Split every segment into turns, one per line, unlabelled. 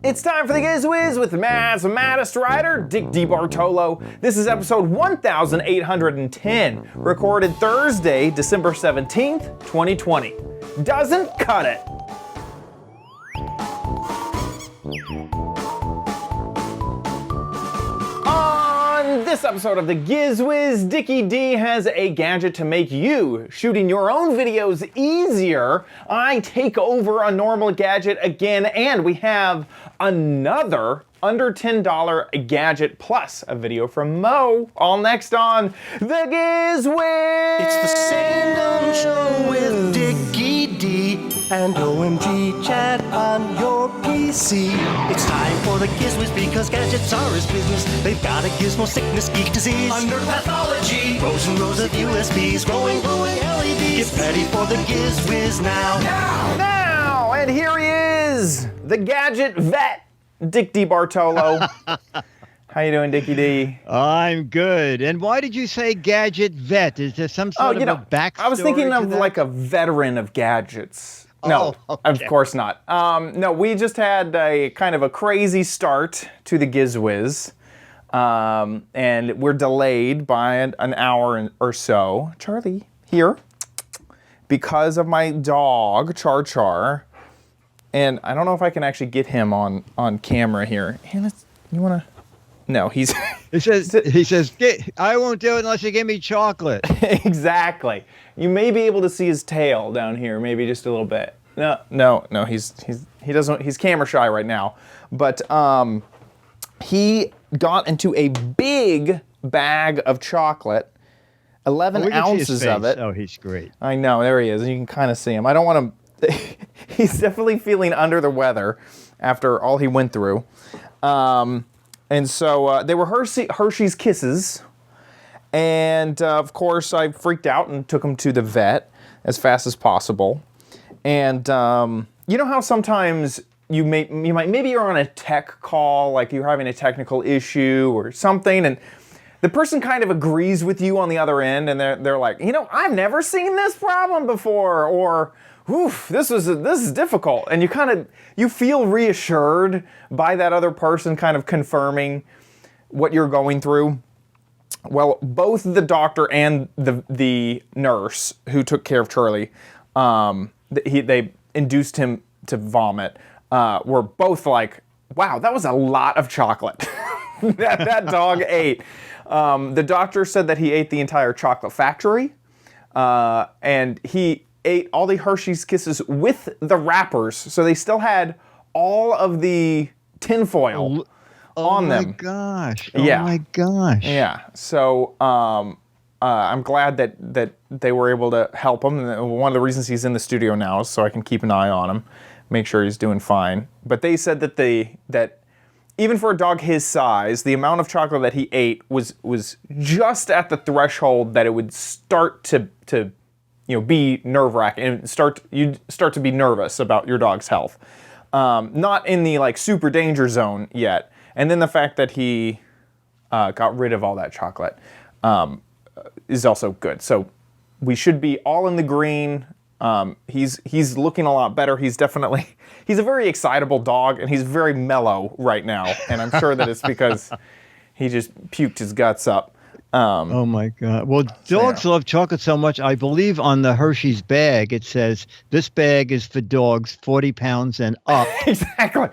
It's time for the Giz Wiz with Matt's maddest writer, Dick DeBartolo. This is episode 1810, recorded Thursday, December 17th, 2020. Doesn't cut it. On this episode of the Giz Wiz, Dickie D has a gadget to make you shooting your own videos easier. I take over a normal gadget again, and we have another under $10 gadget plus a video from Mo. All next on the Giz Wiz.
It's the Sandom Show with Dickie D and OMG chat on your PC. It's time for the Giz Wiz because gadgets are his business. They've got a gizmo sickness, geek disease, under pathology, rows and rows of USBs, glowing LEDs. Get ready for the Giz Wiz now.
Now, and here he is, the Gadget Vet, Dick DeBartolo. How you doing, Dickie D?
I'm good. And why did you say Gadget Vet? Is there some sort of a backstory?
I was thinking of
that?
like a veteran of gadgets. No,
okay.
Of course not. No, we just had a kind of a crazy start to the Giz Wiz. And we're delayed by an hour or so. Charlie, here. Because of my dog, Char Char. And I don't know if I can actually get him on camera here. Hey, you want to... No, he says,
I won't do it unless you give me chocolate.
Exactly. You may be able to see his tail down here, maybe just a little bit. No, he's camera shy right now. But he got into a big bag of chocolate, 11 ounces of it.
Oh, he's great.
I know, there he is. You can kind of see him. I don't want to... He's definitely feeling under the weather after all he went through. And so they were Hershey's Kisses. And of course, I freaked out and took him to the vet as fast as possible. And you know how sometimes maybe you're on a tech call, like you're having a technical issue or something, and the person kind of agrees with you on the other end, and they're like, I've never seen this problem before, or oof, this is difficult, and you feel reassured by that other person kind of confirming what you're going through. Well, both the doctor and the nurse who took care of Charlie, they induced him to vomit. Were both like, "Wow, that was a lot of chocolate that dog ate." The doctor said that he ate the entire chocolate factory, and he ate all the Hershey's Kisses with the wrappers, so they still had all of the tinfoil on them.
Oh my gosh!
Yeah.
Oh my gosh!
Yeah. So I'm glad that they were able to help him. One of the reasons he's in the studio now is so I can keep an eye on him, make sure he's doing fine. But they said that even for a dog his size, the amount of chocolate that he ate was just at the threshold that it would start to be nerve-wracking and you'd start to be nervous about your dog's health. Not in the super danger zone yet. And then the fact that he got rid of all that chocolate is also good. So we should be all in the green. He's looking a lot better. He's a very excitable dog, and he's very mellow right now. And I'm sure that it's because he just puked his guts up.
Oh my God. Well, dogs love chocolate so much. I believe on the Hershey's bag, it says this bag is for dogs 40 pounds and up.
Exactly.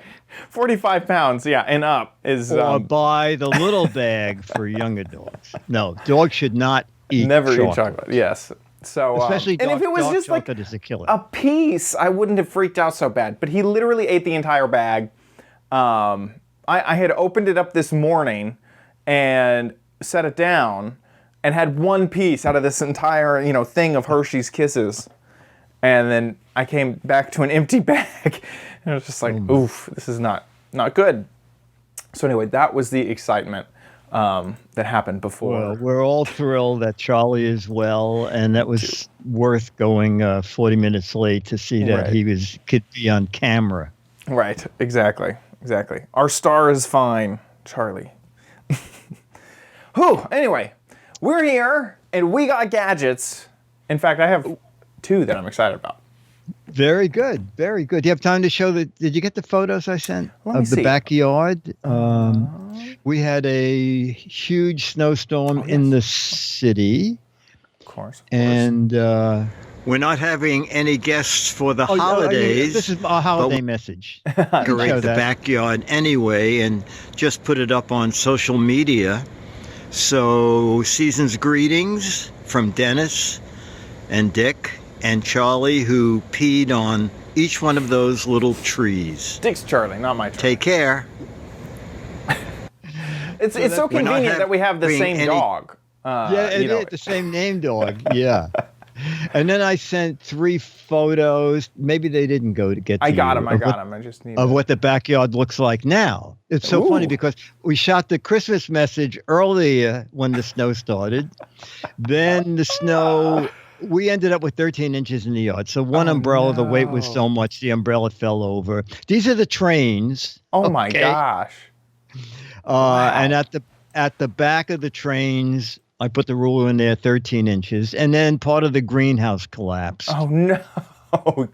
45 pounds, yeah, and up is...
Or buy the little bag for younger dogs. No, dogs should not eat chocolate.
Eat chocolate, yes. So,
especially
and if it was just like
is a killer.
A piece, I wouldn't have freaked out so bad. But he literally ate the entire bag. I had opened it up this morning and set it down and had one piece out of this entire thing of Hershey's Kisses, and then I came back to an empty bag and I was just like, oof, this is not good. So anyway, that was the excitement that happened before.
Well, we're all thrilled that Charlie is well, and that was worth going 40 minutes late to see that he could be on camera.
Right, exactly. Our star is fine, Charlie. Whew, anyway, we're here, and we got gadgets. In fact, I have two that I'm excited about.
Very good. Very good. Do you have time to show did you get the photos I sent
Let me
of the
see.
backyard? We had a huge snowstorm in the city.
Of course.
And we're not having any guests for the holidays. This is our holiday message. Decorate the backyard anyway and just put it up on social media. So, season's greetings from Dennis and Dick and Charlie, who peed on each one of those little trees.
Dick's Charlie, not my tree.
Take care.
It's so convenient that we have the same dog.
Yeah, it is the same name dog. Yeah. And then I sent 3 photos. Maybe they didn't go to get to
I got them.
I
just need
of what the backyard looks like now. It's so funny because we shot the Christmas message earlier when the snow started. Then the snow, we ended up with 13 inches in the yard. So one umbrella, the weight was so much, the umbrella fell over. These are the trains.
Oh my gosh.
Wow. And at the back of the trains, I put the ruler in there, 13 inches, and then part of the greenhouse collapsed.
Oh no!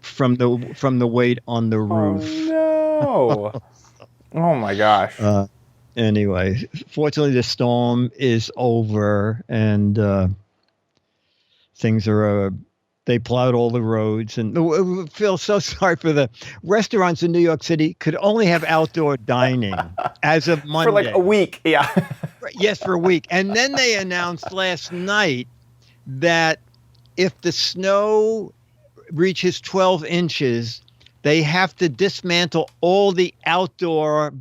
From the weight on the roof.
Oh no! Oh my gosh.
Anyway, fortunately, the storm is over, and things are. They plowed all the roads, and I feel so sorry for the restaurants in New York City. Could only have outdoor dining as of Monday
for like a week. Yeah.
Yes, for a week. And then they announced last night that if the snow reaches 12 inches, they have to dismantle all the outdoor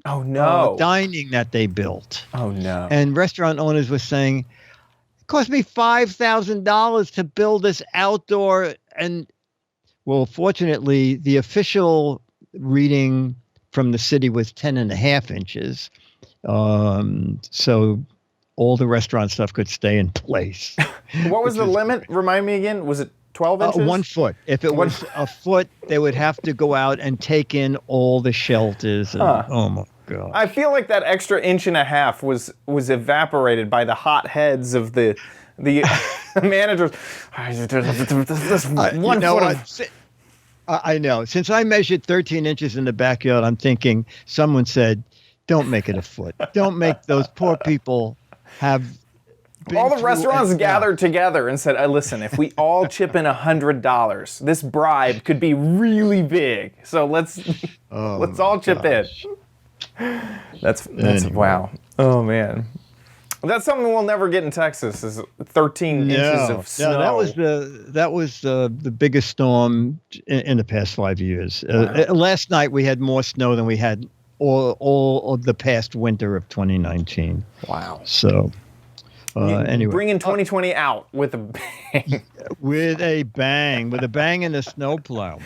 dining that they built.
Oh, no.
And restaurant owners were saying, it cost me $5,000 to build this outdoor. And, well, fortunately, the official reading from the city was 10.5 inches. So all the restaurant stuff could stay in place.
What was the limit? Remind me again. Was it 12 inches?
1 foot. If it was a foot, they would have to go out and take in all the shelters. And, oh my God.
I feel like that extra 1.5 was evaporated by the hot heads of the managers. This 1 foot.
I know. Since I measured 13 inches in the backyard, I'm thinking someone said, don't make it a foot. Don't make those poor people have been
all the restauants gathered together and said, listen, if we all chip in $100, this bribe could be really big. So let's all chip in. That's anyway. Wow. Oh man. That's something we'll never get in Texas is 13 inches of snow.
No, that was the biggest storm in the past 5 years. Wow. Last night we had more snow than we had all of the past winter of 2019.
Wow.
So anyway.
Bringing 2020 out with a bang.
With a bang and a snowplow.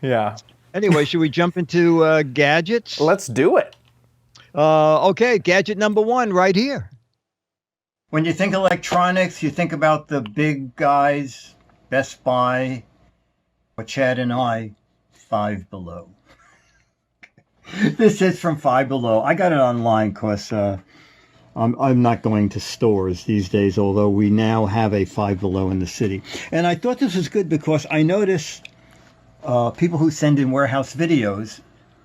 Yeah.
Anyway, should we jump into gadgets?
Let's do it.
Okay, gadget number 1 right here.
When you think electronics, you think about the big guys, Best Buy, or Chad and I, Five Below. This is from Five Below. I got it online because I'm not going to stores these days, although we now have a Five Below in the city. And I thought this was good because I notice people who send in warehouse videos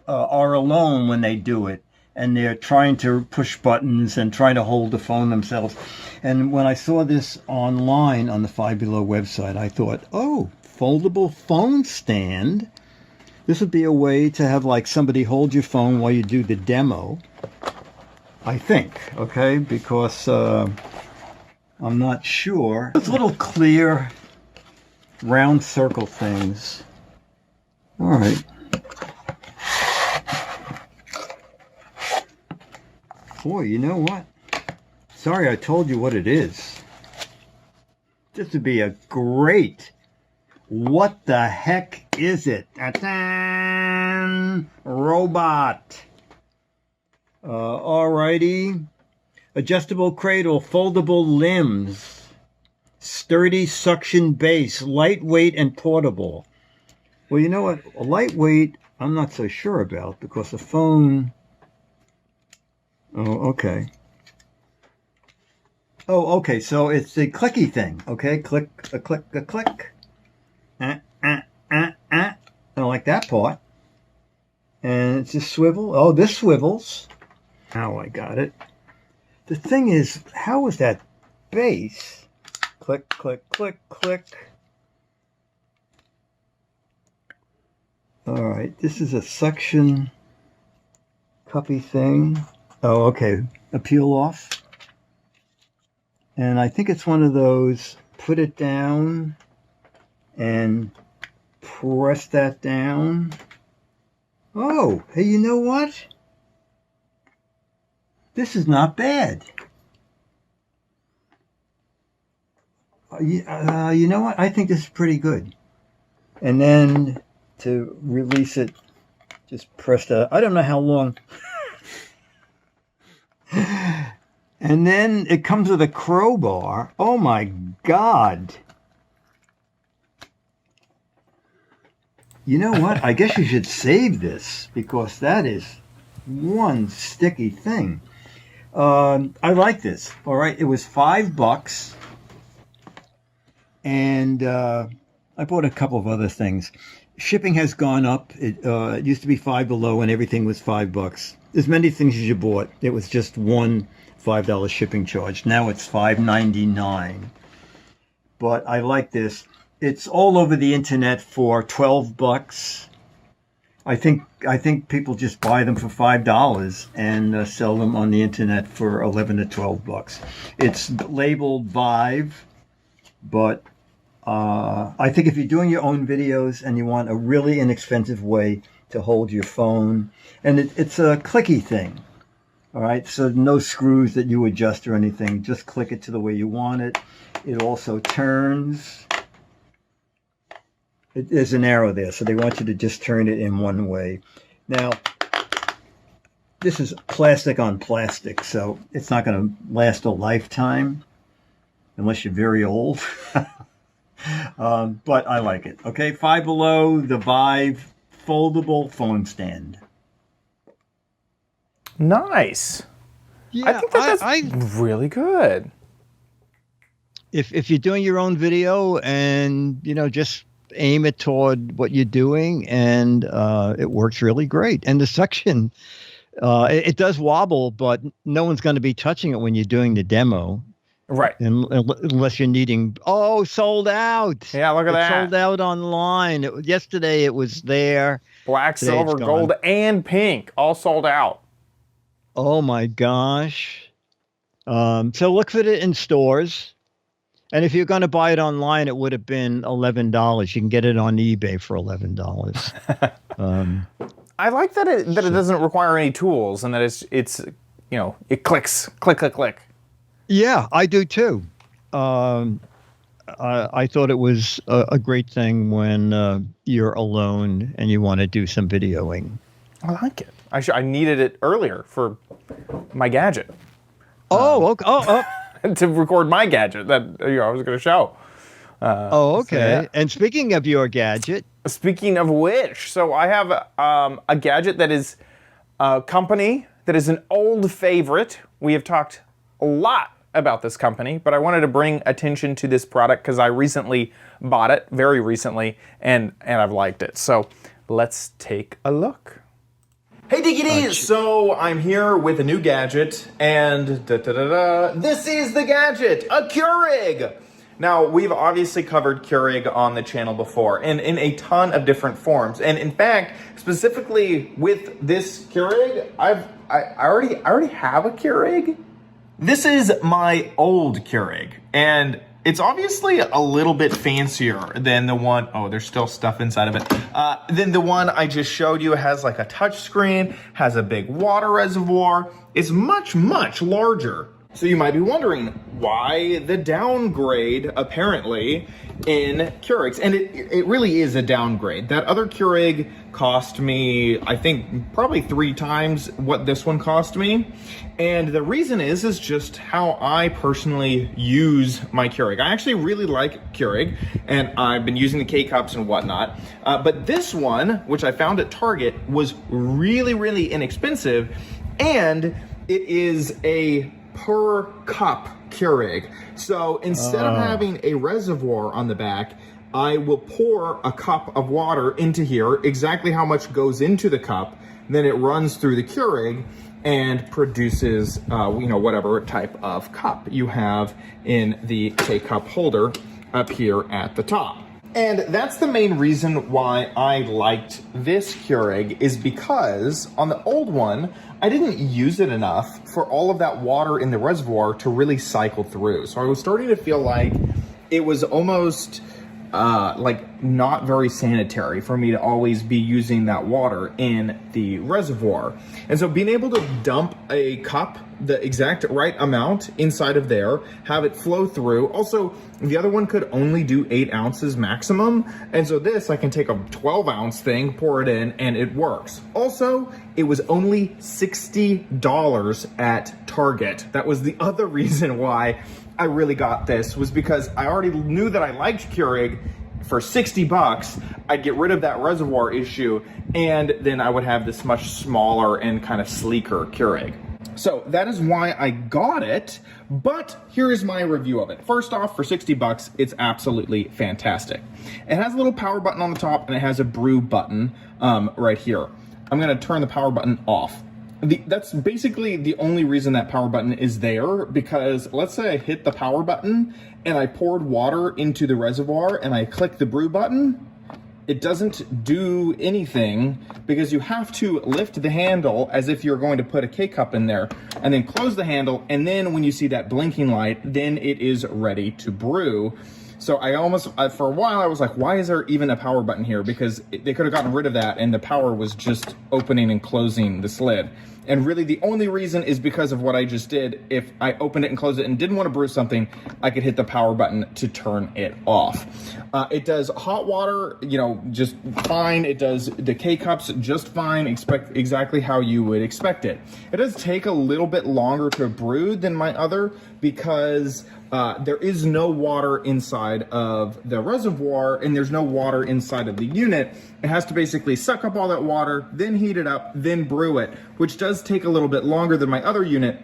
are alone when they do it. And they're trying to push buttons and trying to hold the phone themselves. And when I saw this online on the Five Below website, I thought, oh, foldable phone stand. This would be a way to have like somebody hold your phone while you do the demo. I think, okay, because I'm not sure. Those little clear round circle things. All right. Boy, you know what? Sorry I told you what it is. This would be a great... What the heck is it? Ta-tan! Robot. Alrighty. Adjustable cradle, foldable limbs, sturdy suction base, lightweight and portable. Well, you know what? Lightweight, I'm not so sure about because the phone... Oh, okay. Oh, okay. So it's the clicky thing. Okay, click, a click, a click. like that part. And it's a swivel. Oh, this swivels. Now I got it. The thing is, how is that base? Click, click, click, click. All right, this is a suction cuppy thing. Oh, okay, a peel off. And I think it's one of those, put it down and press that down. Oh, hey, you know what? This is not bad. You know what? I think this is pretty good. And then to release it, just press that. I don't know how long. And then it comes with a crowbar. Oh my God. You know what? I guess you should save this because that is one sticky thing. I like this. All right. It was $5. And I bought a couple of other things. Shipping has gone up. It used to be $5 below and everything was $5. There's many things you bought. It was just one $5 shipping charge. Now it's $5.99. But I like this. It's all over the internet for $12. I think people just buy them for $5 and sell them on the internet for $11 to $12. It's labeled Vive, but I think if you're doing your own videos and you want a really inexpensive way to hold your phone, and it's a clicky thing, all right? So no screws that you adjust or anything. Just click it to the way you want it. It also turns. There's an arrow there, so they want you to just turn it in one way. Now, this is plastic on plastic, so it's not going to last a lifetime unless you're very old. But I like it. Okay, Five Below, the Vive foldable phone stand.
Nice.
Yeah,
I think that's really good.
If you're doing your own video and, just aim it toward what you're doing, and it works really great. And the suction, it does wobble, but no one's going to be touching it when you're doing the demo.
Right.
Unless you're needing, sold out.
Yeah, look at that.
Sold out online. Yesterday it was there.
Black,
Today
silver, gold, and pink, all sold out.
Oh my gosh. So look for it in stores. And if you're going to buy it online, it would have been $11. You can get it on eBay for $11.
I like that it doesn't require any tools and that it's it clicks, click, click, click.
Yeah, I do too. I thought it was a great thing when you're alone and you want to do some videoing.
I like it. I needed it earlier for my gadget.
Okay.
To record my gadget that I was going to show.
Okay.
So, yeah.
And speaking of your gadget.
Speaking of which, so I have a gadget that is a company that is an old favorite. We have talked a lot about this company, but I wanted to bring attention to this product because I recently bought it, very recently, and I've liked it. So let's take a look. Hey Diggity! So I'm here with a new gadget, and this is the gadget, a Keurig! Now, we've obviously covered Keurig on the channel before, and in a ton of different forms. And in fact, specifically with this Keurig, I already have a Keurig. This is my old Keurig, and it's obviously a little bit fancier than the one, there's still stuff inside of it, than the one I just showed you. It has like a touch screen, has a big water reservoir. It's much, much larger. So you might be wondering why the downgrade apparently in Keurigs. And it really is a downgrade. That other Keurig cost me, I think, probably 3 times what this one cost me. And the reason is just how I personally use my Keurig. I actually really like Keurig, and I've been using the K-Cups and whatnot. But this one, which I found at Target, was really, really inexpensive. And it is a per cup Keurig. So instead of having a reservoir on the back, I will pour a cup of water into here, exactly how much goes into the cup, then it runs through the Keurig and produces, whatever type of cup you have in the K-cup holder up here at the top. And that's the main reason why I liked this Keurig, is because on the old one, I didn't use it enough for all of that water in the reservoir to really cycle through. So I was starting to feel like it was almost not very sanitary for me to always be using that water in the reservoir. And so being able to dump a cup, the exact right amount inside of there, have it flow through. Also, the other one could only do 8 ounces maximum. And so this, I can take a 12-ounce thing, pour it in, and it works. Also, it was only $60 at Target. That was the other reason why I really got this, was because I already knew that I liked Keurig. For $60, I'd get rid of that reservoir issue, and then I would have this much smaller and kind of sleeker Keurig. So that is why I got it, but here is my review of it. First off, for $60, it's absolutely fantastic. It has a little power button on the top, and it has a brew button right here. I'm gonna turn the power button off. That's basically the only reason that power button is there, because let's say I hit the power button and I poured water into the reservoir and I click the brew button, it doesn't do anything, because you have to lift the handle as if you're going to put a K-cup in there, and then close the handle, and then when you see that blinking light, then it is ready to brew. So for a while, I was like, why is there even a power button here? Because they could have gotten rid of that, and the power was just opening and closing this lid. And really the only reason is because of what I just did. If I opened it and closed it and didn't want to brew something, I could hit the power button to turn it off. It does hot water, just fine. It does the K-cups just fine, exactly how you would expect it. It does take a little bit longer to brew than my other, because there is no water inside of the reservoir, and there's no water inside of the unit. It has to basically suck up all that water, then heat it up, then brew it, which does take a little bit longer than my other unit,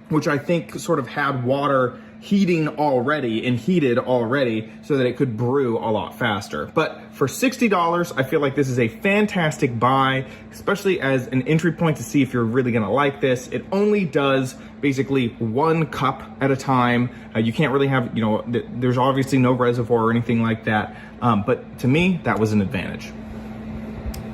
which I think sort of had water heating already and heated already so that it could brew a lot faster. But for $60, I feel like this is a fantastic buy, especially as an entry point to see if you're really gonna like this. It only does basically 1 cup at a time. You can't really have, there's obviously no reservoir or anything like that. But to me, that was an advantage.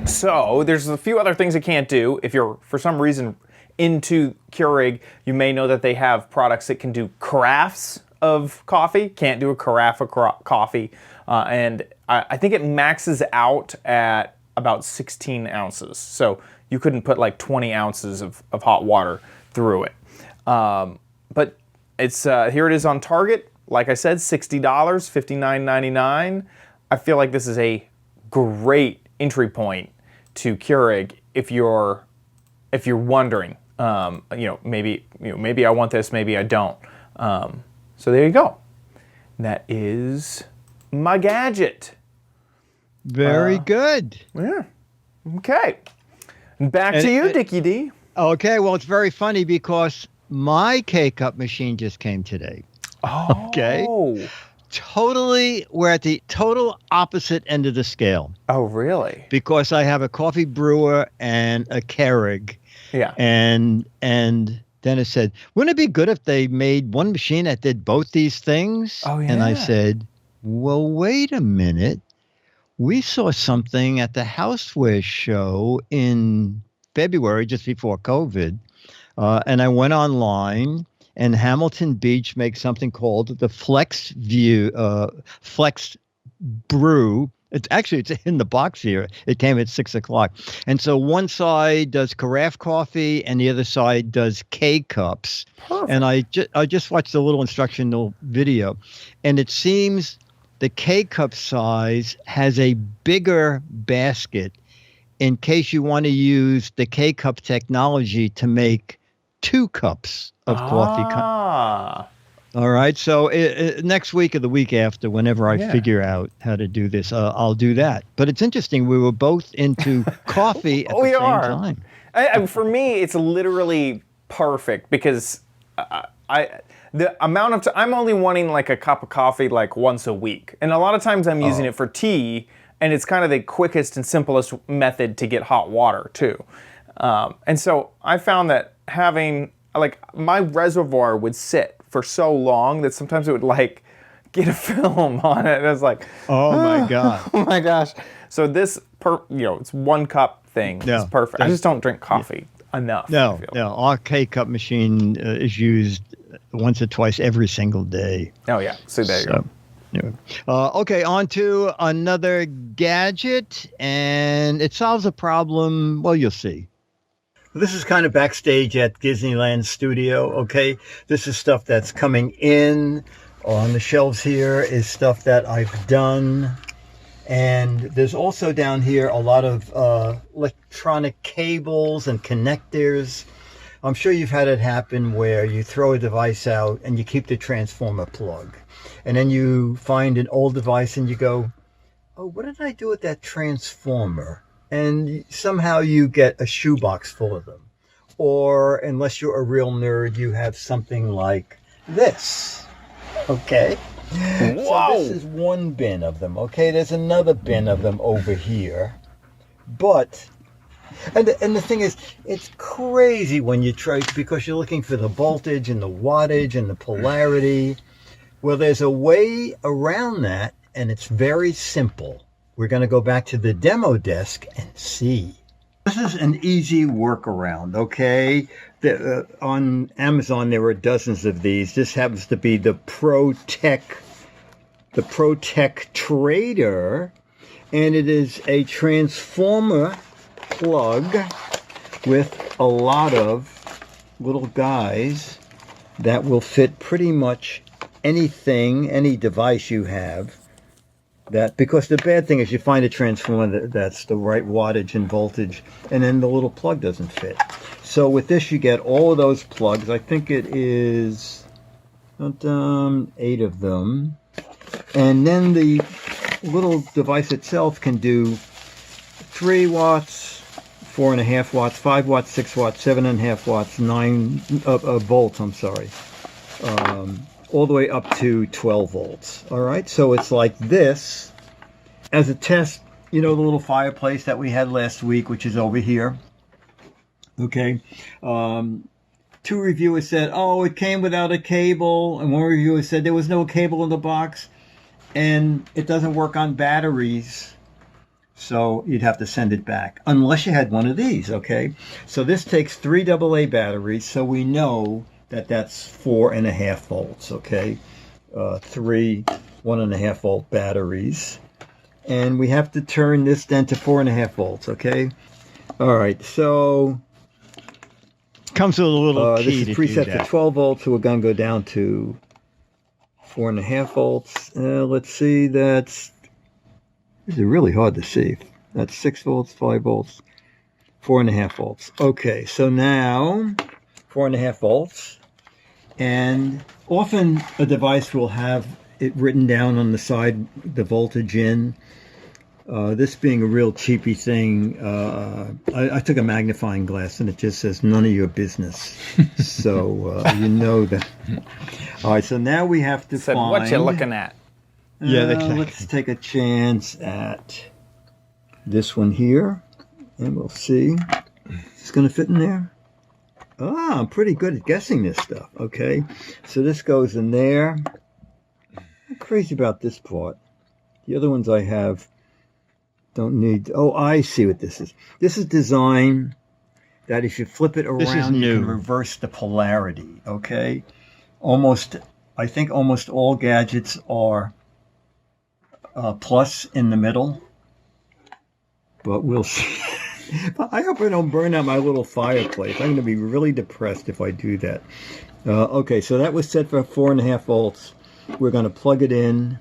So there's a few other things it can't do. If you're, for some reason, into Keurig, you may know that they have products that can do carafes of coffee. Can't do a carafe of coffee. And I think it maxes out at about 16 ounces. So you couldn't put like 20 ounces of hot water through it. But it's here it is on Target. Like I said, $60, $59.99. I feel like this is a great entry point to Keurig if you're wondering, maybe I want this, maybe I don't. So there you go. That is my gadget.
Very good.
Yeah. Okay. Back to you, Dickie D.
Okay. Well, it's very funny because my K-cup machine just came today.
Oh.
Okay. We're at the total opposite end of the scale.
Oh, really?
Because I have a coffee brewer and a Keurig.
Yeah.
And Dennis said, wouldn't it be good if they made one machine that did both these things?
Oh, yeah.
And I said, well, wait a minute. We saw something at the Houseware show in February, just before COVID. And I went online, and Hamilton Beach makes something called the Flex Brew. It's in the box here. It came at 6:00. And so one side does carafe coffee and the other side does K-cups.
Perfect.
And I just watched a little instructional video, and it seems the K-cup size has a bigger basket in case you want to use the K-cup technology to make 2 cups of coffee. All right. So next week or the week after, whenever I figure out how to do this, I'll do that. But it's interesting. We were both into coffee at the same time.
For me, it's literally perfect because the amount of time, I'm only wanting like a cup of coffee like once a week. And a lot of times I'm using it for tea, and it's kind of the quickest and simplest method to get hot water too. And so I found that having, like, my reservoir would sit for so long that sometimes it would like get a film on it. And it's like,
oh my God.
Oh my gosh. So this, it's 1 cup thing. It's perfect. I just don't drink coffee enough.
No, our K-cup machine is used once or twice every single day.
Oh yeah. So there you go.
Anyway. Okay, on to another gadget, and it solves a problem. Well, you'll see.
This is kind of backstage at Disneyland Studio, okay? This is stuff that's coming in. On the shelves here is stuff that I've done. And there's also down here a lot of electronic cables and connectors. I'm sure you've had it happen where you throw a device out and you keep the transformer plug. And then you find an old device and you go, oh, what did I do with that transformer? And somehow you get a shoebox full of them. Or, unless you're a real nerd, you have something like this. Okay? Whoa. So this is one bin of them, okay? There's another bin of them over here. But, and the thing is, it's crazy when you try, because you're looking for the voltage and the wattage and the polarity. Well, there's a way around that, and it's very simple. We're going to go back to the demo desk and see. This is an easy workaround, okay? On Amazon, there are dozens of these. This happens to be the ProTech Trader, and it is a transformer plug with a lot of little guys that will fit pretty much anything, any device you have. That, because the bad thing is you find a transformer that's the right wattage and voltage, and then the little plug doesn't fit. So with this, you get all of those plugs. I think it is 8 of them. And then the little device itself can do 3 watts, 4.5 watts, 5 watts, 6 watts, 7.5 watts, 9 volts, I'm sorry. All the way up to 12 volts. All right, so it's like this. As a test, the little fireplace that we had last week, which is over here. Okay. 2 reviewers said, oh, it came without a cable. And 1 reviewer said there was no cable in the box. And it doesn't work on batteries. So you'd have to send it back. Unless you had one of these, okay? So this takes 3 AA batteries. So we know that's 4.5 volts, okay? 3 1.5 volt batteries. And we have to turn this then to 4.5 volts, okay? All right, so
comes with a little key.
This is preset for 12 volts, so we're going to go down to 4.5 volts. Let's see, this is really hard to see. That's 6 volts, 5 volts, 4.5 volts. Okay, so now 4.5 volts. And often a device will have it written down on the side, the voltage in. This being a real cheapy thing, I took a magnifying glass and it just says none of your business. So you know that. All right, so now we have to find
what you're looking at.
Let's take a chance at this one here, and we'll see. Is this going to fit in there? Ah, I'm pretty good at guessing this stuff. Okay, so this goes in there. I'm crazy about this part. The other ones I have don't need. Oh, I see what this is. This is design that if you flip it around, you can reverse the polarity. Okay, I think almost all gadgets are plus in the middle, but we'll see. I hope I don't burn out my little fireplace. I'm going to be really depressed if I do that. Okay, so that was set for 4.5 volts. We're going to plug it in,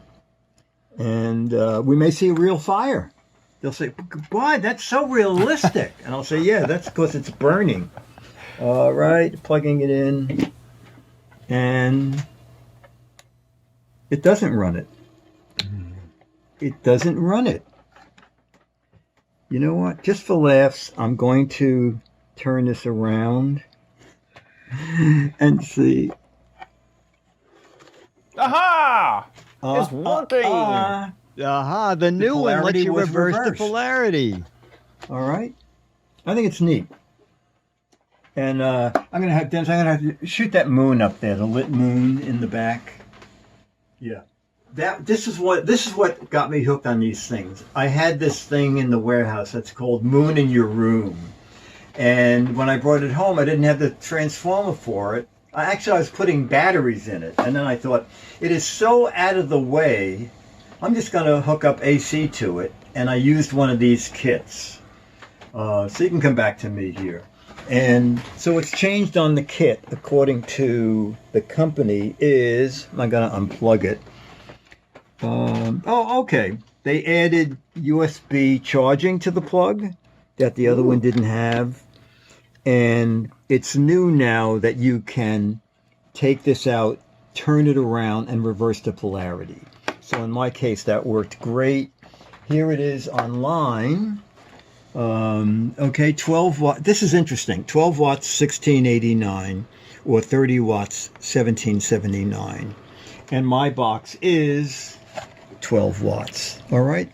and we may see a real fire. They'll say, boy, that's so realistic. And I'll say, yeah, that's because it's burning. All right, plugging it in, and it doesn't run it. It doesn't run it. You know what? Just for laughs, I'm going to turn this around and see.
Aha! It's working.
The new one lets you reverse the
reversed.
polarity.
All right. I think it's neat. And I'm gonna have to shoot that moon up there, the lit moon in the back. Yeah. This is what got me hooked on these things. I had this thing in the warehouse that's called Moon in Your Room. And when I brought it home, I didn't have the transformer for it. I was putting batteries in it. And then I thought, it is so out of the way, I'm just going to hook up AC to it. And I used one of these kits. So you can come back to me here. And so what's changed on the kit, according to the company, is, I'm going to unplug it. Okay. They added USB charging to the plug that the other one didn't have. And it's new now that you can take this out, turn it around, and reverse the polarity. So in my case, that worked great. Here it is online. Okay, 12 watts. This is interesting. 12 watts, 1689, or 30 watts, 1779. And my box is 12 watts. All right.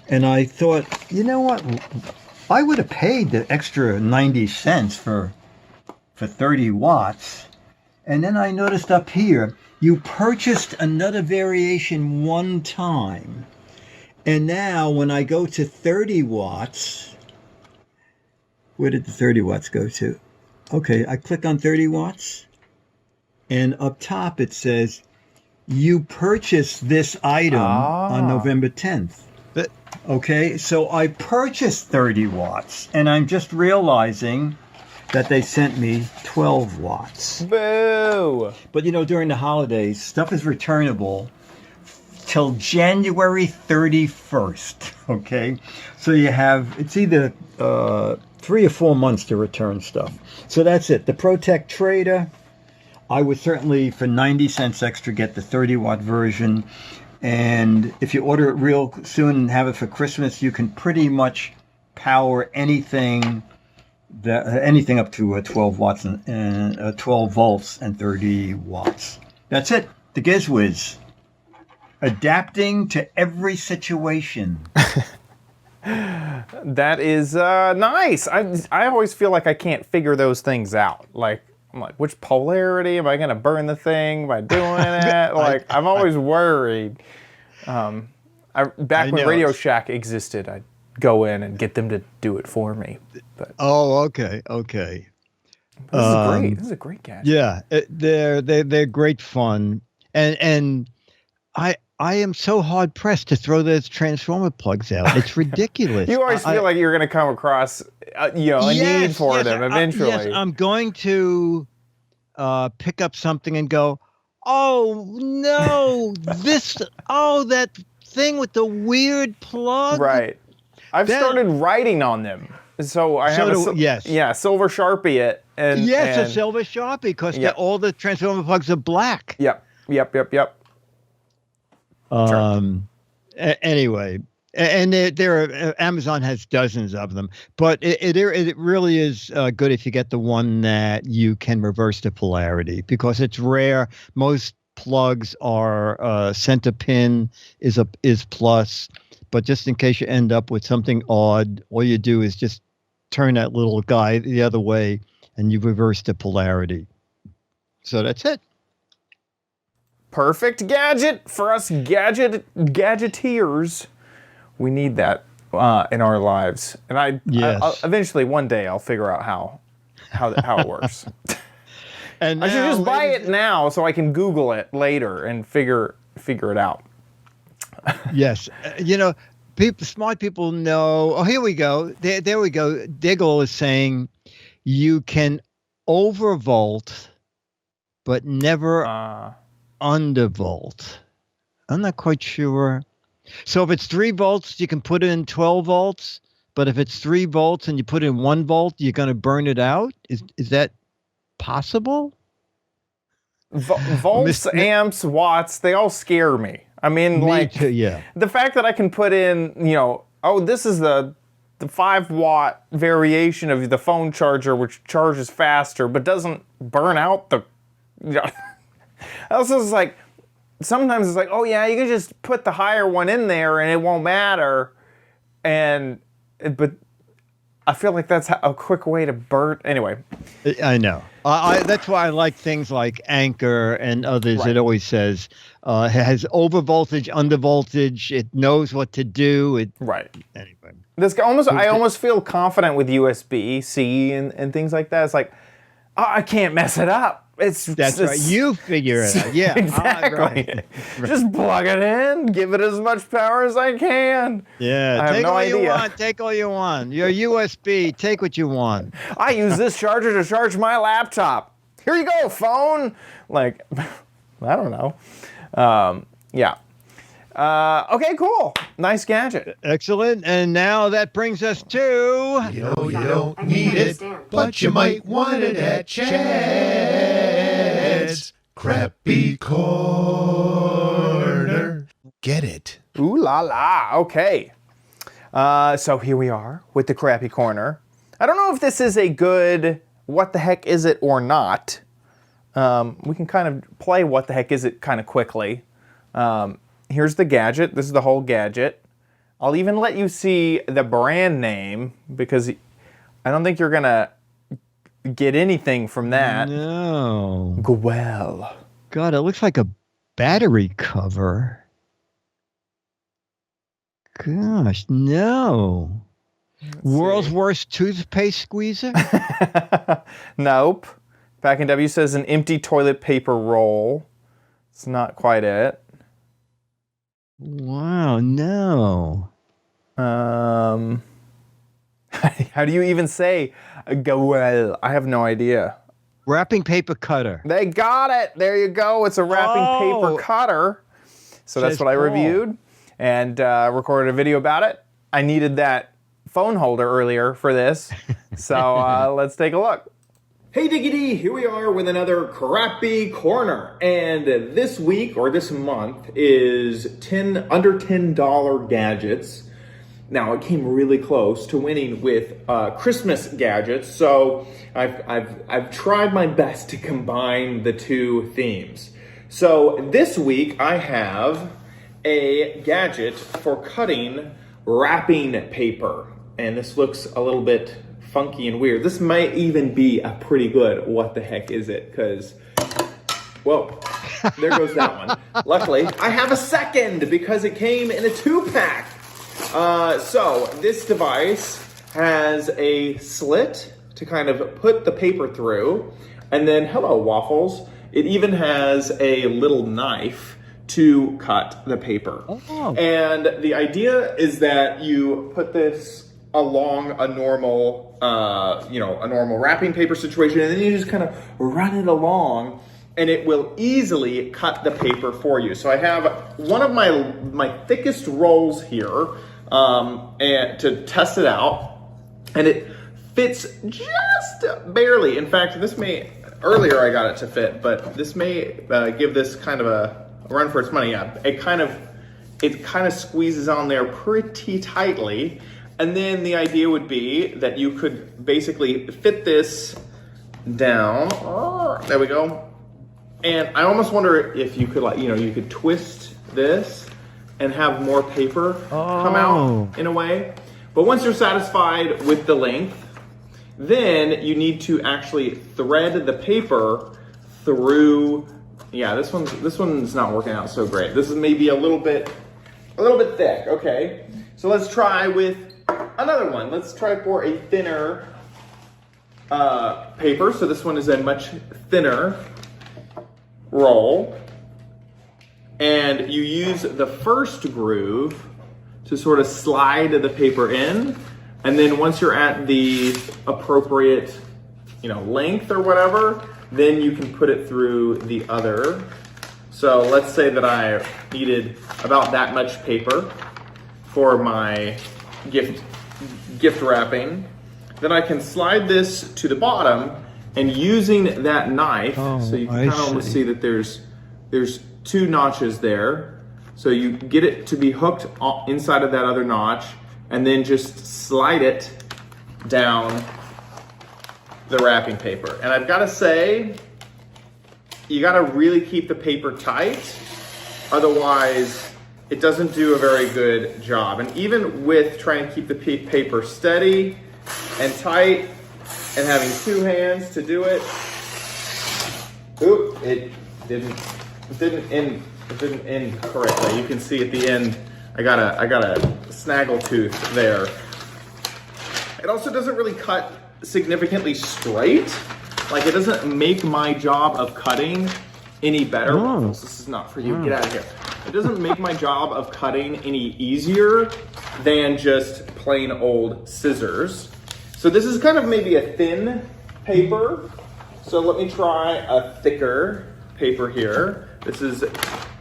And I thought, you know what? I would have paid the extra 90 cents for 30 watts. And then I noticed up here, you purchased another variation one time. And now when I go to 30 watts, where did the 30 watts go to? Okay, I click on 30 watts. And up top it says, you purchased this item on November 10th. Okay, so I purchased 30 watts, and I'm just realizing that they sent me 12 watts.
Boo!
But you know, during the holidays, stuff is returnable till January 31st, okay? So you have, it's either 3 or 4 months to return stuff. So that's it. The ProTech Trader, I would certainly, for 90 cents extra, get the 30-watt version. And if you order it real soon and have it for Christmas, you can pretty much power anything up to 12 watts and 12 volts and 30 watts. That's it. The Giz Wiz. Adapting to every situation.
That is nice. I always feel like I can't figure those things out. I'm like, which polarity? Am I going to burn the thing by doing it? I'm always worried. Back when Radio Shack existed, I'd go in and get them to do it for me. But
okay.
This is great. This is a great gadget.
Yeah, they're great fun, and I am so hard pressed to throw those transformer plugs out. It's ridiculous.
You always feel like you're going to come across, a need for them eventually.
Yes, I'm going to pick up something and go, oh no, that thing with the weird plug.
Right. I've started writing on them. So I have silver Sharpie it. And
a silver Sharpie, because all the transformer plugs are black.
Yep.
Anyway, and Amazon has dozens of them, but it really is good if you get the one that you can reverse the polarity, because it's rare. Most plugs are center pin is plus, but just in case you end up with something odd, all you do is just turn that little guy the other way and you reverse the polarity. So that's it.
Perfect gadget for us gadgeteers. We need that in our lives, and I eventually one day I'll figure out how it works. And I should just buy it now so I can Google it later and figure it out.
Yes, smart people know. Oh, here we go. There we go. Diggle is saying you can overvolt, but never undervolt. I'm not quite sure. So if it's 3 volts, you can put it in 12 volts. But if it's 3 volts and you put in 1 volt, you're going to burn it out. Is that possible?
Volts, amps, watts, they all scare me. I mean,
too, yeah.
The fact that I can put in, this is the 5-watt variation of the phone charger, which charges faster but doesn't burn out the. Also, it's like, sometimes it's like, oh yeah, you can just put the higher one in there and it won't matter. But I feel like that's a quick way to burn. Anyway.
I know. That's why I like things like Anchor and others. Right. It always says it has over voltage, under voltage. It knows what to do.
Right. Anyway. I almost feel confident with USB-C and things like that. It's like, oh, I can't mess it up.
That's right. You figure it out. Yeah,
exactly. Right. Just plug it in, give it as much power as I can.
Yeah,
I have no idea.
You want. Take all you want. Your USB. Take what you want.
I use this charger to charge my laptop. Here you go, phone. Like, I don't know. Yeah. Okay, cool. Nice gadget.
Excellent. And now that brings us to...
You don't need it, but you might want it at Chad's Crappy Corner. Get it.
Ooh la la. Okay. So here we are with the Crappy Corner. I don't know if this is a good what the heck is it or not. We can kind of play what the heck is it kind of quickly. Here's the gadget. This is the whole gadget. I'll even let you see the brand name because I don't think you're going to get anything from that.
No.
Well.
God, it looks like a battery cover. Gosh, no. World's worst toothpaste squeezer?
Nope. Packing W says an empty toilet paper roll. It's not quite it.
Wow, no.
How do you even say go well? I have no idea.
Wrapping paper cutter.
They got it. There you go. It's a wrapping paper cutter. So that's what I reviewed and recorded a video about it. I needed that phone holder earlier for this. So let's take a look. Hey Diggity, here we are with another Crappy Corner. And this week, or this month, is under $10 gadgets. Now, it came really close to winning with Christmas gadgets, so I've tried my best to combine the two themes. So this week, I have a gadget for cutting wrapping paper. And this looks a little bit funky and weird. This might even be a pretty good what the heck is it, because, whoa, there goes that one. Luckily, I have a second because it came in a 2-pack. So this device has a slit to kind of put the paper through, and then, hello Waffles, it even has a little knife to cut the paper.
Oh.
And the idea is that you put this along a normal, a normal wrapping paper situation, and then you just kind of run it along, and it will easily cut the paper for you. So I have one of my thickest rolls here, and to test it out, and it fits just barely. In fact, earlier I got it to fit, but this may give this kind of a run for its money. Yeah, it kind of squeezes on there pretty tightly. And then the idea would be that you could basically fit this down. Oh, there we go. And I almost wonder if you could, you could twist this and have more paper come out in a way. But once you're satisfied with the length, then you need to actually thread the paper through. Yeah, this one's not working out so great. This is maybe a little bit thick. Okay, so let's try with another one. Let's try for a thinner paper. So this one is a much thinner roll. And you use the first groove to sort of slide the paper in. And then once you're at the appropriate, length or whatever, then you can put it through the other. So let's say that I needed about that much paper for my gift wrapping. Then I can slide this to the bottom, and using that knife, so you can kind of almost see that there's 2 notches there. So you get it to be hooked inside of that other notch, and then just slide it down the wrapping paper. And I've got to say, you got to really keep the paper tight, Otherwise, it doesn't do a very good job. And even with trying to keep the paper steady and tight and having two hands to do it, oop, it didn't end correctly. You can see at the end, I got a snaggle tooth there. It also doesn't really cut significantly straight. Like, it doesn't make my job of cutting any better. Waffles, this is not for you. Get out of here. It doesn't make my job of cutting any easier than just plain old scissors. So this is kind of maybe a thin paper. So let me try a thicker paper here. This is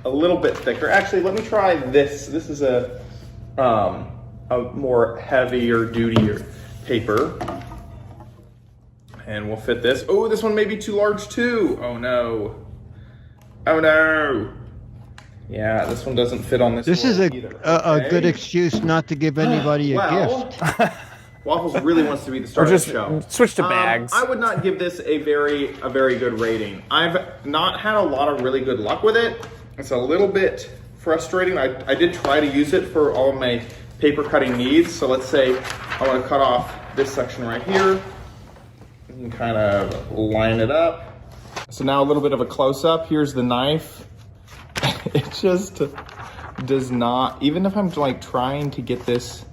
a little bit thicker. Actually, let me try this. This is a more heavier, dutier paper. And we'll fit this. Oh, this one may be too large too. Oh no. Oh no. Yeah, this one doesn't fit on this.
This is a good
Okay.
excuse not to give anybody a gift.
Waffles really wants to be the star of the show.
Switch to bags.
I would not give this a very good rating. I've not had a lot of really good luck with it. It's a little bit frustrating. I did try to use it for all of my paper cutting needs. So let's say I want to cut off this section right here and kind of line it up. So now a little bit of a close-up. Here's the knife. It just does not, even if I'm like trying to get this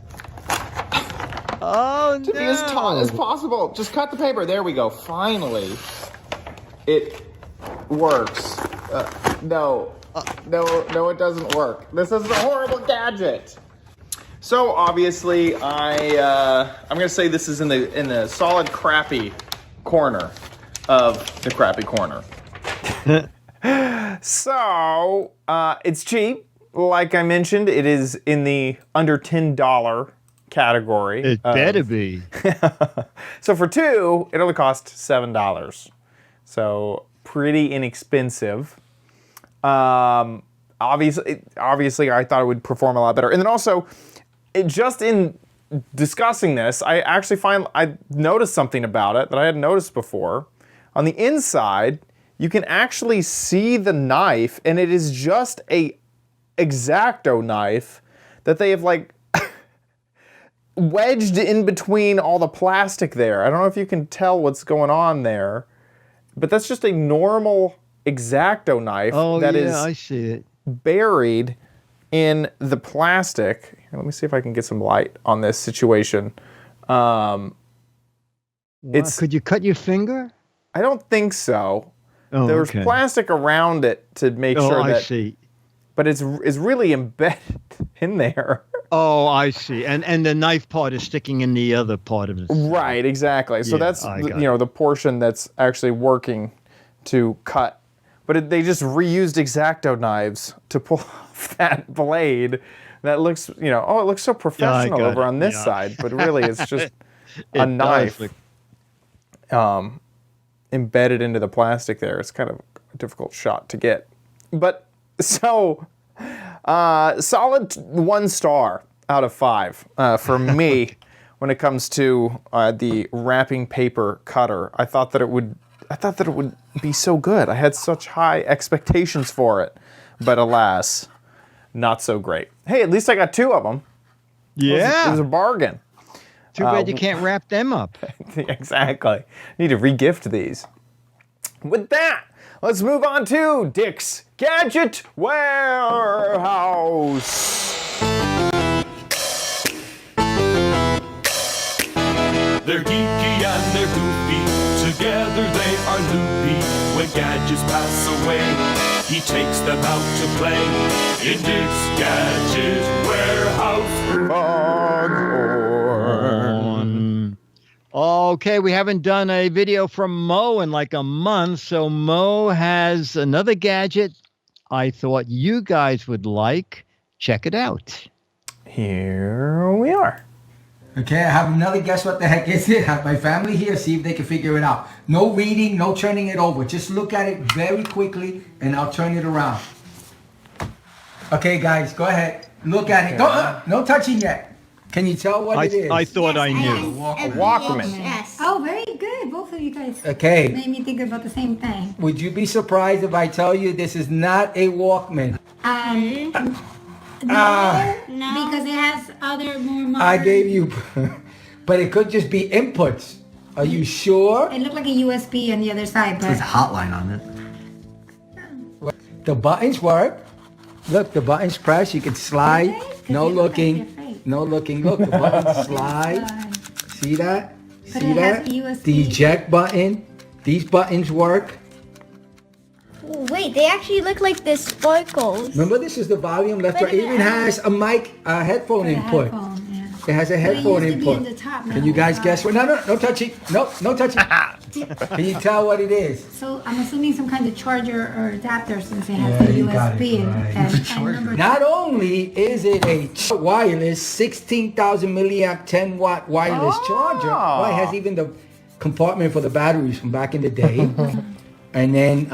Oh,
to be as taut as possible. Just cut the paper. There we go. Finally, it works. No, it doesn't work. This is a horrible gadget. So obviously, I'm gonna say this is in the solid crappy corner of the crappy corner.
So, it's cheap. Like I mentioned, it is in the under $10 category.
It better be.
So for two, it only cost $7. So pretty inexpensive. Obviously, I thought it would perform a lot better. And then also, just in discussing this, I noticed something about it that I hadn't noticed before. On the inside, you can actually see the knife, and it is just a X-Acto knife that they have like wedged in between all the plastic there. I don't know if you can tell what's going on there, but that's just a normal X-Acto knife that is
I see it.
buried in the plastic. Here, let me see if I can get some light on this situation.
Could you cut your finger?
I don't think so.
Oh,
There's
okay.
plastic around it to make sure
I
that.
see.
But it's really embedded in there.
Oh, I see. And the knife part is sticking in the other part of it.
Right, exactly. So
Yeah,
that's
the
portion that's actually working to cut. But they just reused X-Acto knives to pull off that blade. That looks, it looks so professional
got
over
it.
on this
Yeah.
side, but really it's just a
It
knife
does look-
embedded into the plastic there. It's kind of a difficult shot to get. But so solid 1 star out of 5 for me when it comes to the wrapping paper cutter. I thought that it would be so good. I had such high expectations for it, but alas, not so great. Hey, at least I got 2 of them.
Yeah.
It was a bargain.
Too bad you can't wrap them up.
Exactly. Need to regift these. With that, let's move on to Dick's Gadget Warehouse.
They're geeky and they're goofy, together they are loopy. When gadgets pass away, he takes them out to play in Dick's Gadget Warehouse.
Okay, we haven't done a video from Mo in like a month, so Mo has another gadget I thought you guys would like. Check it out.
Here we are.
Okay, I have another guess what the heck is it. I have my family here, see if they can figure it out. No reading, no turning it over. Just look at it very quickly and I'll turn it around. Okay, guys, go ahead. Look at it. Don't, no touching yet. Can you tell what it is?
I thought I knew.
A Walkman.
Yes. Oh, very good. Both of you guys
Okay.
made me think about the same thing.
Would you be surprised if I tell you this is not a Walkman?
No, because it has other more modern.
I gave you, but it could just be inputs. Are you sure?
It looked like a USB on the other side, but
There's a hotline on it.
The buttons work. Look, the buttons press. You can slide. No looking. No looking. Look, the buttons slide. See that?
But
See
it has
that?
a USB.
The eject button. These buttons work.
Oh, wait, they actually look like the sparkles.
Remember, this is the volume left. Right. It even has a mic, a headphone input. It has a headphone input. Can you guys guess what? No, don't touch it. No touch it. Can you tell what it is?
So I'm assuming some kind of charger or adapter since it has the
you got
USB.
it, right.
And number
Not only is it a wireless 16,000 milliamp 10 watt wireless charger, well, it has even the compartment for the batteries from back in the day, and then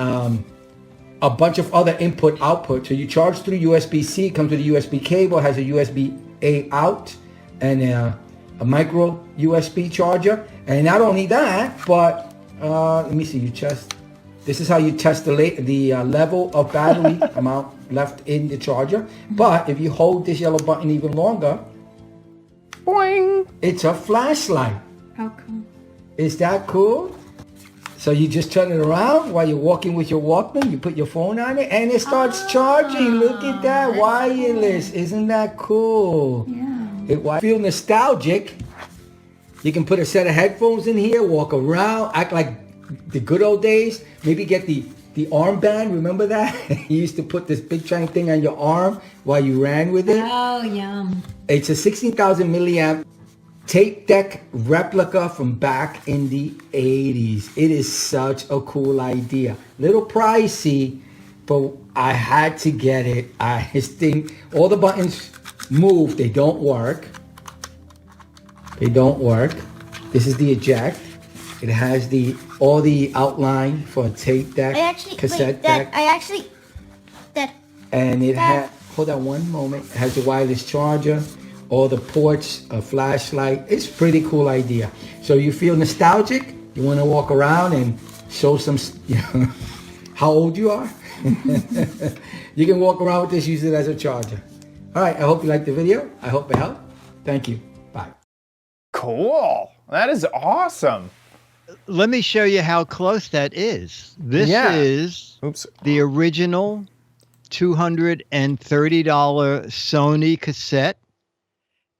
a bunch of other input output. So you charge through USB-C, it comes with a USB cable, has a USB-A out, and a micro USB charger. And not only that, but let me see, this is how you test the level of battery amount left in the charger. But if you hold this yellow button even longer, boing, it's a flashlight.
How come?
Is that cool? So you just turn it around while you're walking with your Walkman, you put your phone on it, and it starts charging. Look at that, wireless. Isn't that cool?
Yeah.
If I feel nostalgic, you can put a set of headphones in here, walk around, act like the good old days. Maybe get the armband, remember that? You used to put this big giant thing on your arm while you ran with it.
Oh, yum.
It's a 16,000 milliamp tape deck replica from back in the 80s. It is such a cool idea. Little pricey, but I had to get it. This thing, all the buttons move, they don't work. They don't work. This is the eject. It has all the outline for a tape deck, cassette deck. And it has, hold on one moment, it has a wireless charger, all the ports, a flashlight. It's a pretty cool idea. So you feel nostalgic, you want to walk around and show some, how old you are. You can walk around with this, use it as a charger. All right, I hope you liked the video. I hope it helped. Thank you. Bye.
Cool. That is awesome.
Let me show you how close that is. This is the original $230 Sony cassette.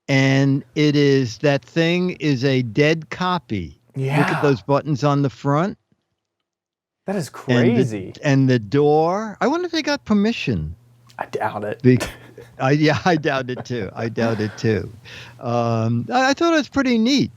And that thing is a dead copy.
Yeah.
Look at those buttons on the front.
That is crazy.
And the door. I wonder if they got permission.
I doubt it.
I doubt it too. I thought it was pretty neat.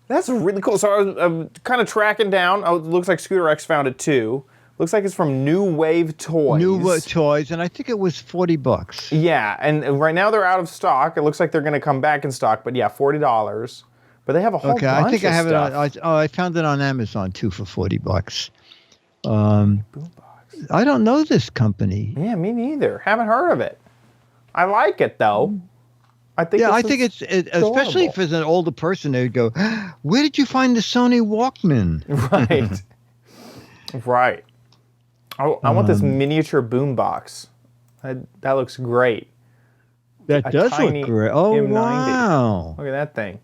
That's really cool. So I'm kind of tracking down. Oh, it looks like Scooter X found it too. Looks like it's from New Wave Toys.
Toys, and I think it was $40.
Yeah, and right now they're out of stock. It looks like they're going to come back in stock, but yeah, $40. But they have a whole bunch
I think
of
I have
stuff.
it. I found it on Amazon too for $40. I don't know this company.
Yeah, me neither. Haven't heard of it. I like it though. I think.
Yeah, I think it's especially if it's an older person, they'd go, "Where did you find the Sony Walkman?"
Right. Right. I want this miniature boombox. That looks great.
That does look great. Oh,
M90.
wow.
Look at that thing.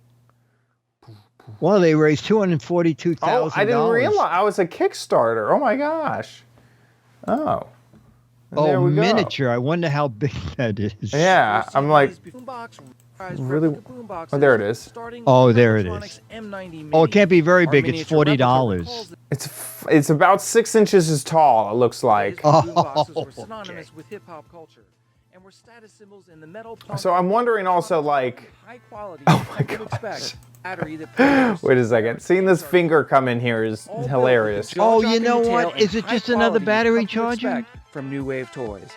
Well, they raised $242,000.
Oh, I didn't realize. I was a Kickstarter. Oh, my gosh. Oh. And there we go.
Miniature. I wonder how big that is.
Yeah, I'm like, really? Oh, there it is.
Oh, there it is. Oh, it can't be very big. It's $40.
It's about 6 inches tall, it looks like. So I'm wondering also, like, oh my gosh. Wait a second. Seeing this finger come in here is hilarious.
Oh, you know what? Is it just another battery charger?
From New Wave Toys.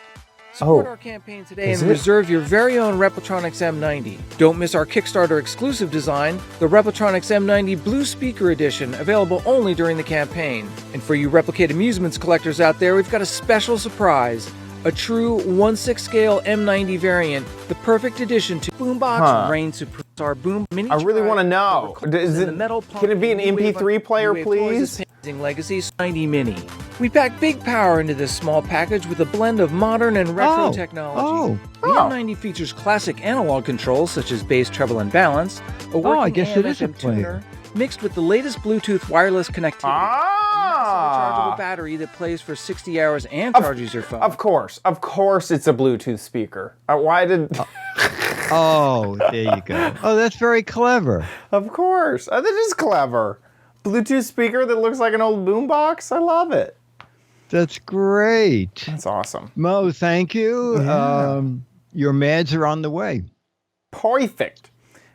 Support our campaign today and reserve your very own Replitronics M90. Don't miss our Kickstarter exclusive design, the Replitronics M90 Blue Speaker Edition, available only during the campaign. And for you Replicate Amusements collectors out there, we've got a special surprise. A true 1/6 scale M90 variant, the perfect addition to Boombox Reign Supreme. Our boom mini.
I really want to know. Can it be an MP3 player, please?
Legacy 90 Mini. We pack big power into this small package with a blend of modern and retro technology. The M90 features classic analog controls such as bass, treble, and balance, a working AM/FM tuner, mixed with the latest Bluetooth wireless connectivity. A rechargeable battery that plays for 60 hours and charges your phone.
Of course, it's a Bluetooth speaker. Why did...
Oh, there you go. Oh, that's very clever.
Of course, that is clever. Bluetooth speaker that looks like an old boombox. I love it.
That's great.
That's awesome.
Mo, thank you.
Yeah.
Your mads are on the way.
Perfect.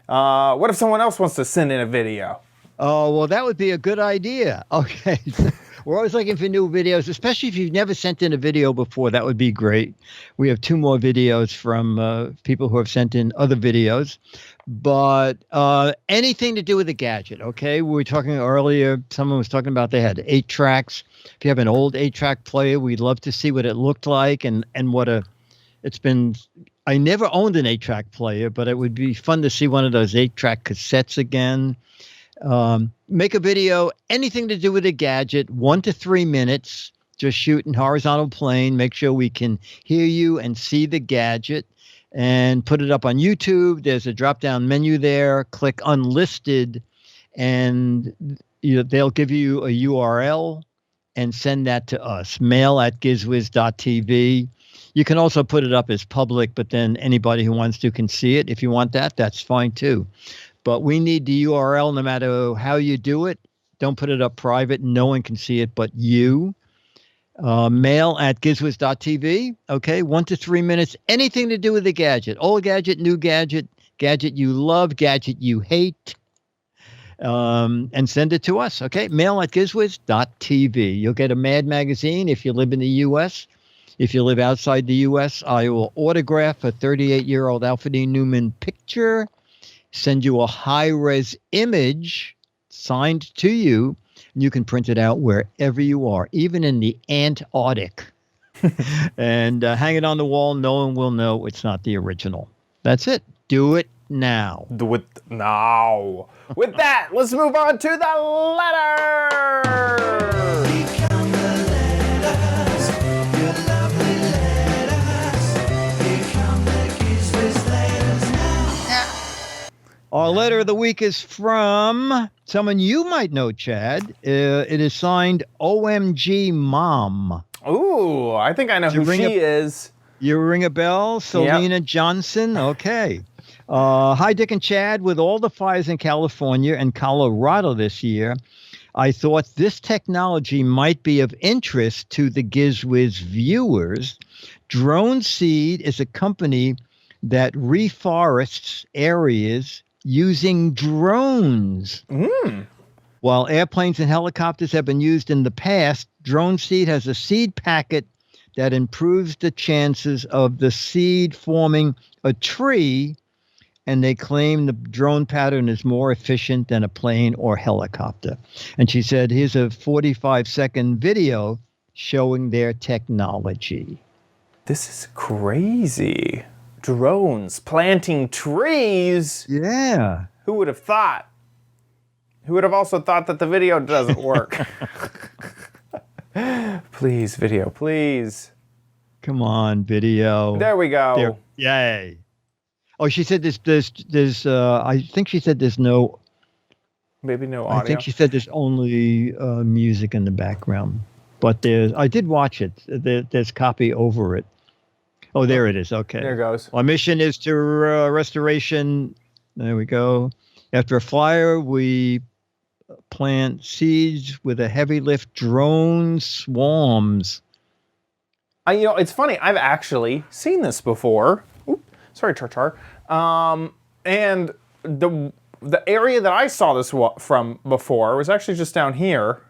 What if someone else wants to send in a video?
Oh, well, that would be a good idea. Okay. We're always looking for new videos, especially if you've never sent in a video before. That would be great. We have 2 more videos from people who have sent in other videos. But anything to do with a gadget, okay? We were talking earlier, someone was talking about they had 8 tracks. If you have an old 8-track player, we'd love to see what it looked like and what it's been. I never owned an 8-track player, but it would be fun to see one of those 8-track cassettes again. Make a video, anything to do with a gadget, 1 to 3 minutes. Just shoot in horizontal plane. Make sure we can hear you and see the gadget. And put it up on YouTube. There's a drop-down menu there. Click Unlisted, and they'll give you a URL and send that to us. mail@gizwiz.tv. You can also put it up as public, but then anybody who wants to can see it. If you want that, that's fine too. But we need the URL no matter how you do it. Don't put it up private. No one can see it but you. Mail@gizwiz.tv. Okay, 1 to 3 minutes. Anything to do with the gadget. Old gadget, new gadget, gadget you love, gadget you hate. And send it to us. Okay, mail@gizwiz.tv. You'll get a Mad magazine if you live in the U.S. If you live outside the U.S., I will autograph a 38-year-old Alfred E. Newman picture, send you a high-res image signed to you. You can print it out wherever you are, even in the Antarctic. And hang it on the wall. No one will know it's not the original. That's it. Do it now.
Do it now. With that, let's move on to the letter.
Become the letters, your lovely letters. Become the Giz Wiz letters now.
Our letter of the week is from someone you might know, Chad. It is signed OMG Mom.
Ooh, I think I know who she is.
You ring a bell? Selena Johnson? Okay. Hi, Dick and Chad. With all the fires in California and Colorado this year, I thought this technology might be of interest to the Giz Wiz viewers. Drone Seed is a company that reforests areas using drones. While airplanes and helicopters have been used in the past, Drone Seed has a seed packet that improves the chances of the seed forming a tree, and they claim the drone pattern is more efficient than a plane or helicopter. And she said, here's a 45-second video showing their technology.
This is crazy. Drones planting trees.
Yeah.
Who would have thought? Who would have also thought that the video doesn't work? Please, video, please.
Come on, video.
There we go.
There. Yay. Oh, she said there's I think she said there's no.
Maybe no audio.
I think she said there's only music in the background. But I did watch it. There's copy over it. Oh, there it is. Okay.
There it goes.
Our mission is to restoration. There we go. After a fire, we plant seeds with a heavy lift drone swarms.
It's funny. I've actually seen this before. Oop, sorry, Char. And the area that I saw this from before was actually just down here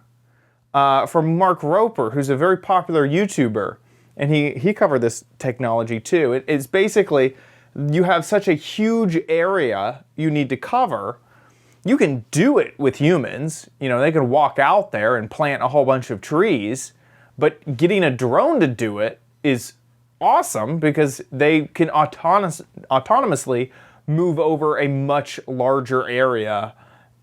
from Mark Roper, who's a very popular YouTuber. And he covered this technology too. It's basically, you have such a huge area you need to cover. You can do it with humans. They can walk out there and plant a whole bunch of trees. But getting a drone to do it is awesome because they can autonomously move over a much larger area.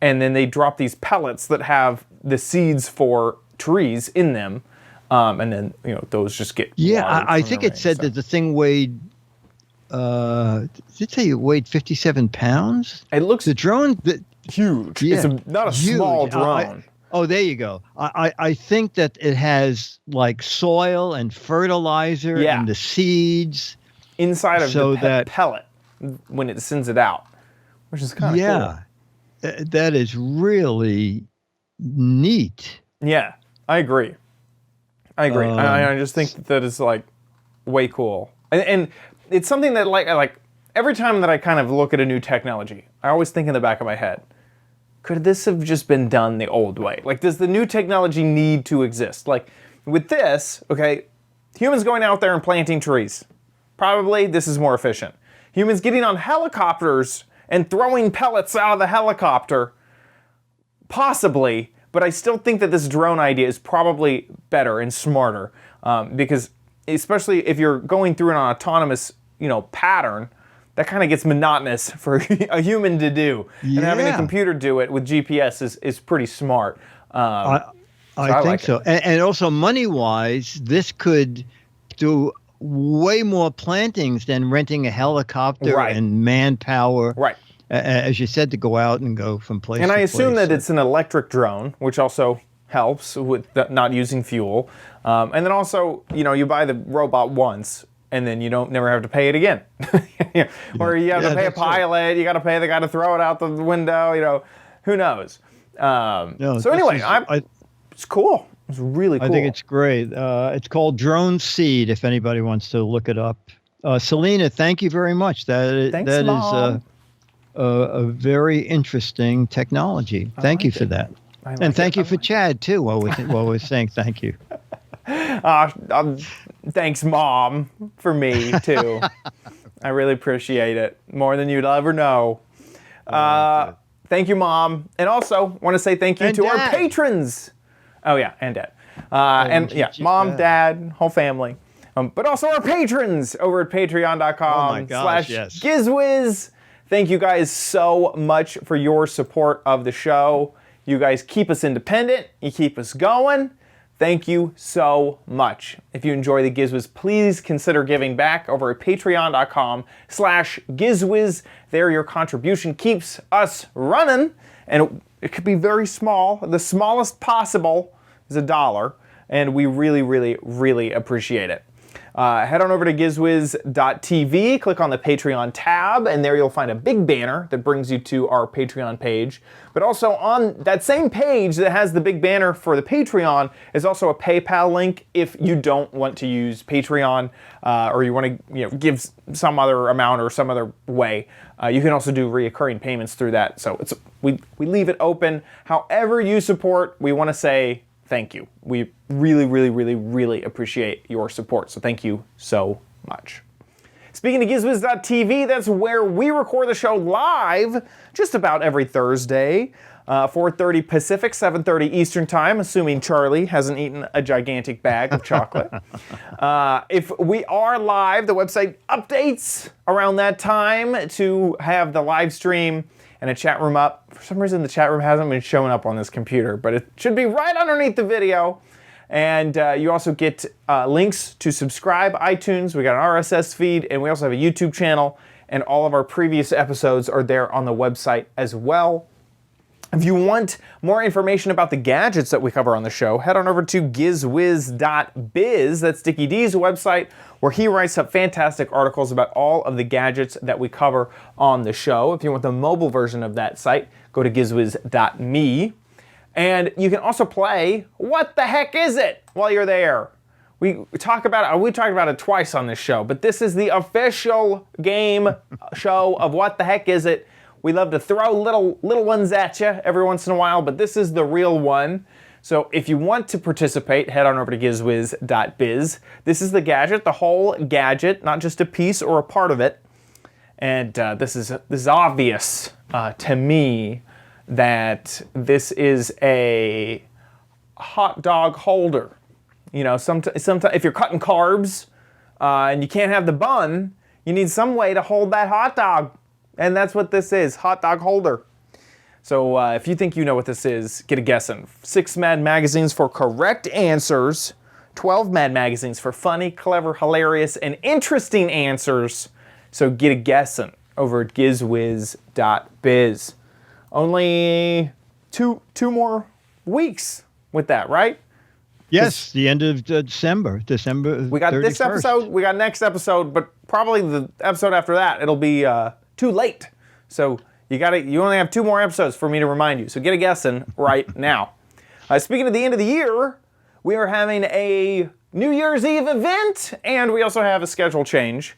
And then they drop these pellets that have the seeds for trees in them. and then those just get
I think it said that the thing weighed. Did it say it weighed 57 pounds?
It looks
the drone
huge.
Yeah,
it's not a
huge.
Small drone.
There you go. I think that it has like soil and fertilizer and the seeds
inside of the pellet when it sends it out, which is kind of
cool. That is really neat.
Yeah, I agree. I just think that is like way cool, and it's something that like every time that I kind of look at a new technology, I always think in the back of my head, could this have just been done the old way? Like, does the new technology need to exist? Like, with this, okay, humans going out there and planting trees, probably this is more efficient. Humans getting on helicopters and throwing pellets out of the helicopter, possibly, but I still think that this drone idea is probably better and smarter because especially if you're going through an autonomous, pattern, that kind of gets monotonous for a human to do. And having a computer do it with GPS is pretty smart.
I think so. And also money-wise, this could do way more plantings than renting a helicopter and manpower.
Right.
As you said, to go out and go from place to place.
And I assume that it's an electric drone, which also helps with not using fuel. And then also, you buy the robot once, and then you never have to pay it again. Or you have to pay a pilot, you got to pay the guy to throw it out the window, who knows. So anyway, it's cool. It's really cool.
I think it's great. It's called Drone Seed, if anybody wants to look it up. Selena, thank you very much. That is a very interesting technology. Thank you for that. And thank you for Chad, too, while we're saying thank you.
Thanks, Mom, for me, too. I really appreciate it. More than you'd ever know. Thank you, Mom. And also, want to say thank you to our patrons. Oh, yeah, and Dad. Mom, Dad, whole family. But also our patrons over at patreon.com/Giz Wiz. Thank you guys so much for your support of the show. You guys keep us independent. You keep us going. Thank you so much. If you enjoy the Giz Wiz, please consider giving back over at patreon.com/Giz Wiz. There your contribution keeps us running, and it could be very small. The smallest possible is $1, and we really, really, really appreciate it. Head on over to gizwiz.tv, click on the Patreon tab, and there you'll find a big banner that brings you to our Patreon page. But also on that same page that has the big banner for the Patreon is also a PayPal link if you don't want to use Patreon or you want to give some other amount or some other way. You can also do reoccurring payments through that. So we leave it open. However you support, we want to say thank you. We really, really, really, really appreciate your support. So thank you so much. Speaking of GizWiz.tv, that's where we record the show live just about every Thursday, 4:30 Pacific, 7:30 Eastern Time, assuming Charlie hasn't eaten a gigantic bag of chocolate. If we are live, the website updates around that time to have the live stream and a chat room up. For some reason, the chat room hasn't been showing up on this computer, but it should be right underneath the video. And you also get links to subscribe, iTunes, we got an RSS feed, and we also have a YouTube channel, and all of our previous episodes are there on the website as well. If you want more information about the gadgets that we cover on the show, head on over to gizwiz.biz. That's Dickie D's website, where he writes up fantastic articles about all of the gadgets that we cover on the show. If you want the mobile version of that site, go to gizwiz.me. And you can also play What the Heck Is It while you're there. We talked about it twice on this show, but this is the official game show of What the Heck Is It. We love to throw little ones at you every once in a while, but this is the real one. So if you want to participate, head on over to gizwiz.biz. This is the gadget, the whole gadget, not just a piece or a part of it. And this is obvious to me that this is a hot dog holder. Sometimes if you're cutting carbs and you can't have the bun, you need some way to hold that hot dog. And that's what this is, hot dog holder. So if you think you know what this is, get a guess in. 6 Mad Magazines for correct answers 12 Mad magazines for funny, clever, hilarious, and interesting answers. So get a guessing over at gizwiz.biz. Only two more weeks with that, right?
Yes, the end of December.
We got
31st.
this episode, we got next episode, but probably the episode after that, it'll be too late. So you only have 2 more episodes for me to remind you. So get a guessing right now. Speaking of the end of the year, we are having a New Year's Eve event, and we also have a schedule change.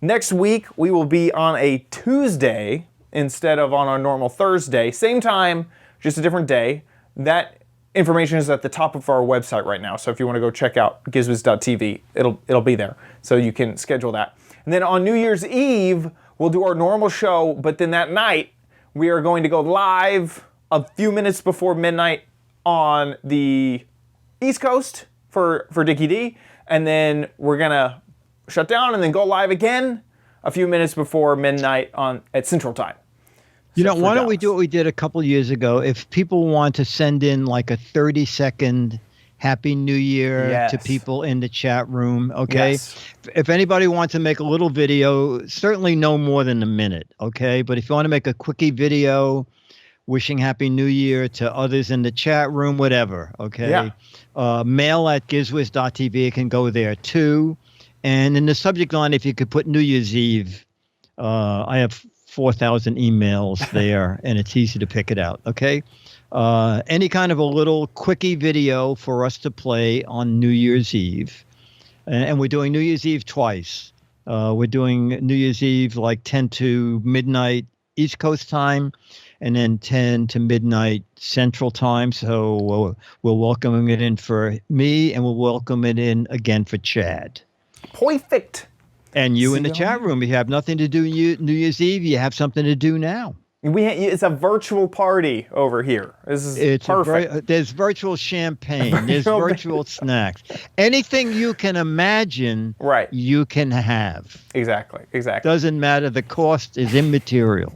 Next week, we will be on a Tuesday instead of on our normal Thursday. Same time, just a different day. That information is at the top of our website right now. So if you want to go check out gizwiz.tv, it'll be there. So you can schedule that. And then on New Year's Eve, we'll do our normal show, but then that night, we are going to go live a few minutes before midnight on the East Coast for Dickie D, and then we're gonna shut down and then go live again a few minutes before midnight at Central Time.
Why don't we do what we did a couple years ago? If people want to send in like a 30-second Happy New Year to people in the chat room, okay?
Yes.
If anybody wants to make a little video, certainly no more than a minute, okay? But if you want to make a quickie video wishing Happy New Year to others in the chat room, whatever, okay?
Yeah.
Mail at gizwiz.tv, it can go there too. And in the subject line, if you could put New Year's Eve, I have 4,000 emails there, and it's easy to pick it out, okay? Any kind of a little quickie video for us to play on New Year's Eve. And we're doing New Year's Eve twice. We're doing New Year's Eve like 10 to midnight East Coast time, and then 10 to midnight Central time. So we're welcoming it in for me, and we'll welcome it in again for Chad.
Perfect.
And you in the chat room, if you have nothing to do New Year's Eve, you have something to do now.
It's a virtual party over here. This is perfect.
There's virtual champagne. There's virtual snacks. Anything you can imagine, you can have.
Exactly.
Doesn't matter. The cost is immaterial.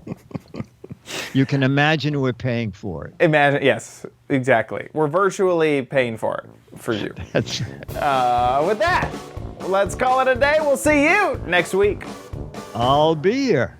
You can imagine we're paying for it.
Yes, exactly. We're virtually paying for it for you.
That's
with that, let's call it a day. We'll see you next week.
I'll be here.